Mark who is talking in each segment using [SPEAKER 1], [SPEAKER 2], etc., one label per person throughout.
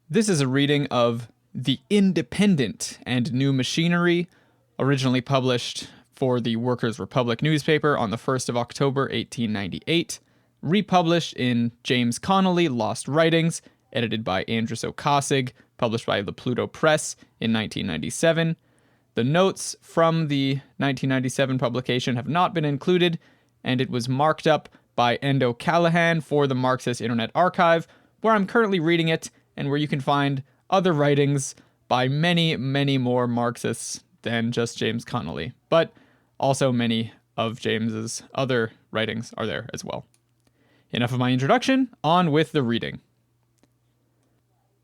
[SPEAKER 1] This is a reading of The Independent and New Machinery, originally published for the Workers' Republic newspaper on the 1st of October, 1898, republished in James Connolly, Lost Writings, edited by Andrus Okasig, published by the Pluto Press in 1997. The notes from the 1997 publication have not been included, and it was marked up by Endo Callahan for the Marxist Internet Archive, where I'm currently reading it, and where you can find other writings by many, many more Marxists than just James Connolly. But also many of James's other writings are there as well. Enough of my introduction, on with the reading.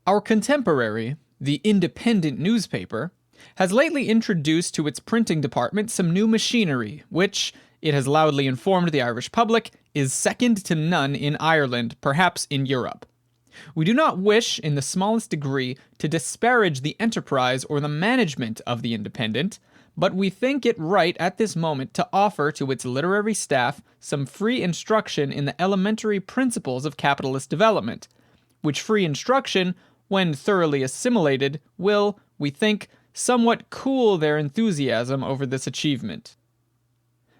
[SPEAKER 1] Our contemporary, the Independent newspaper, has lately introduced to its printing department some new machinery, which, it has loudly informed the Irish public, is second to none in Ireland, perhaps in Europe. We do not wish, in the smallest degree, to disparage the enterprise or the management of the Independent, but we think it right at this moment to offer to its literary staff some free instruction in the elementary principles of capitalist development, which free instruction, when thoroughly assimilated, will, we think, somewhat cool their enthusiasm over this achievement.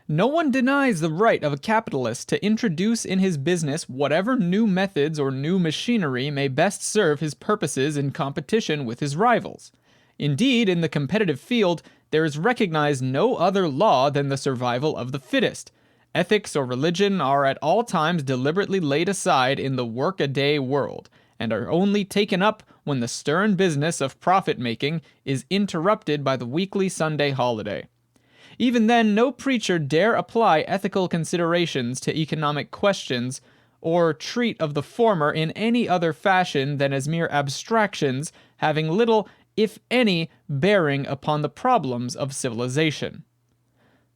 [SPEAKER 1] No one denies the right of a capitalist to introduce in his business whatever new methods or new machinery may best serve his purposes in competition with his rivals. Indeed, in the competitive field, there is recognized no other law than the survival of the fittest. Ethics or religion are at all times deliberately laid aside in the work-a-day world, and are only taken up when the stern business of profit-making is interrupted by the weekly Sunday holiday. Even then, no preacher dare apply ethical considerations to economic questions, or treat of the former in any other fashion than as mere abstractions having little, if any, bearing upon the problems of civilization.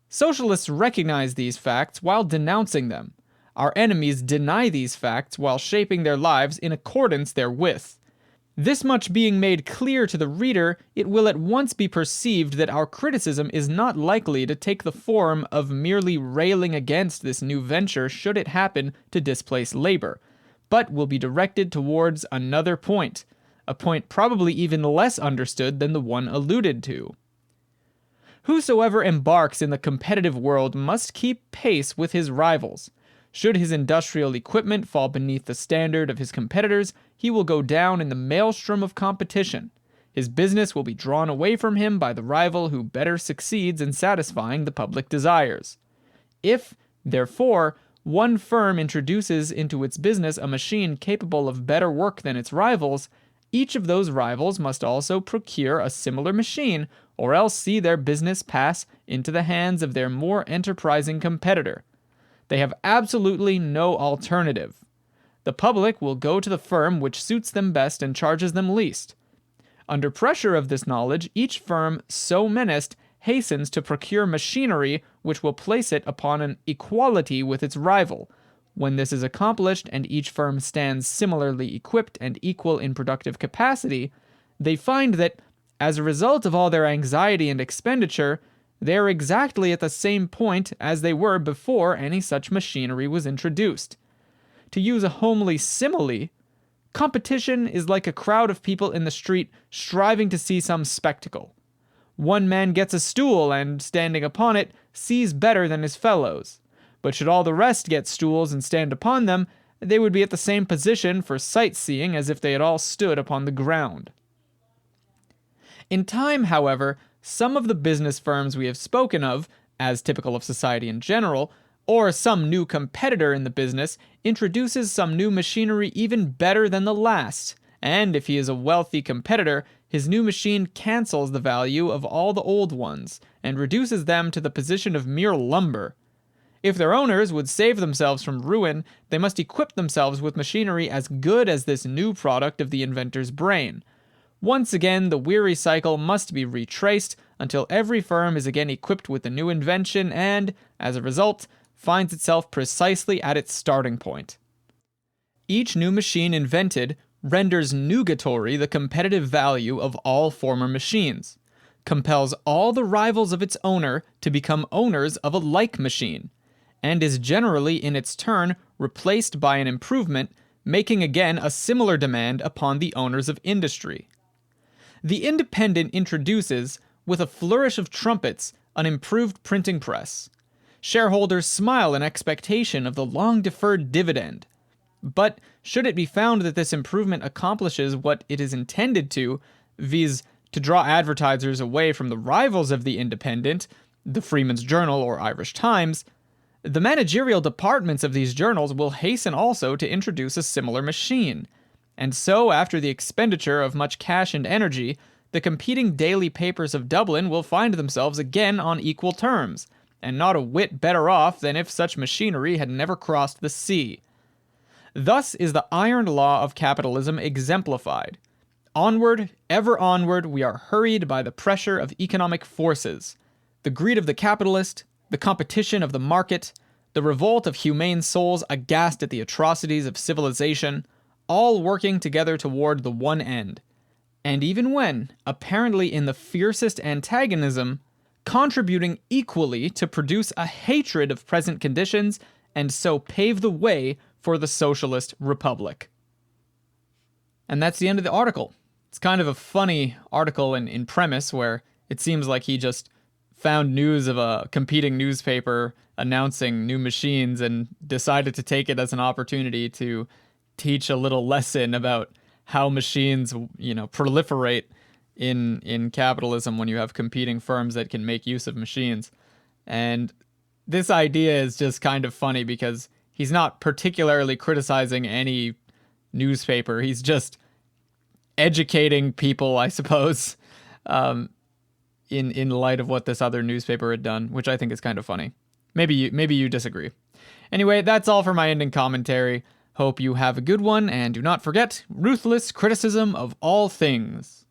[SPEAKER 1] Socialists recognize these facts while denouncing them. Our enemies deny these facts while shaping their lives in accordance therewith. This much being made clear to the reader, it will at once be perceived that our criticism is not likely to take the form of merely railing against this new venture should it happen to displace labor, but will be directed towards another point, a point probably even less understood than the one alluded to. Whosoever embarks in the competitive world must keep pace with his rivals. Should his industrial equipment fall beneath the standard of his competitors, he will go down in the maelstrom of competition. His business will be drawn away from him by the rival who better succeeds in satisfying the public desires. If, therefore, one firm introduces into its business a machine capable of better work than its rivals, each of those rivals must also procure a similar machine, or else see their business pass into the hands of their more enterprising competitor. They have absolutely no alternative. The public will go to the firm which suits them best and charges them least. Under pressure of this knowledge, each firm so menaced hastens to procure machinery which will place it upon an equality with its rival. When this is accomplished and each firm stands similarly equipped and equal in productive capacity, they find that, as a result of all their anxiety and expenditure, they are exactly at the same point as they were before any such machinery was introduced. To use a homely simile, competition is like a crowd of people in the street striving to see some spectacle. One man gets a stool and, standing upon it, sees better than his fellows. But should all the rest get stools and stand upon them, they would be at the same position for sightseeing as if they had all stood upon the ground. In time, however, some of the business firms we have spoken of, as typical of society in general, or some new competitor in the business, introduces some new machinery even better than the last, and if he is a wealthy competitor, his new machine cancels the value of all the old ones, and reduces them to the position of mere lumber. If their owners would save themselves from ruin, they must equip themselves with machinery as good as this new product of the inventor's brain. Once again, the weary cycle must be retraced until every firm is again equipped with the new invention and, as a result, finds itself precisely at its starting point. Each new machine invented renders nugatory the competitive value of all former machines, compels all the rivals of its owner to become owners of a like machine, and is generally in its turn replaced by an improvement making again a similar demand upon the owners of industry. The Independent introduces, with a flourish of trumpets, an improved printing press. Shareholders smile in expectation of the long-deferred dividend. But should it be found that this improvement accomplishes what it is intended to, viz. To draw advertisers away from the rivals of the Independent, the Freeman's Journal or Irish Times, the managerial departments of these journals will hasten also to introduce a similar machine. And so, after the expenditure of much cash and energy, the competing daily papers of Dublin will find themselves again on equal terms, and not a whit better off than if such machinery had never crossed the sea. Thus is the iron law of capitalism exemplified. Onward, ever onward, we are hurried by the pressure of economic forces, the greed of the capitalist, the competition of the market, the revolt of humane souls aghast at the atrocities of civilization, all working together toward the one end. And even when, apparently in the fiercest antagonism, contributing equally to produce a hatred of present conditions and so pave the way for the socialist republic. And that's the end of the article. It's kind of a funny article in premise where it seems like he just found news of a competing newspaper announcing new machines and decided to take it as an opportunity to teach a little lesson about how machines, proliferate in capitalism when you have competing firms that can make use of machines. And this idea is just kind of funny because he's not particularly criticizing any newspaper. He's just educating people, I suppose, in light of what this other newspaper had done, which I think is kind of funny. Maybe you disagree. Anyway, that's all for my ending commentary. Hope you have a good one, and do not forget, ruthless criticism of all things.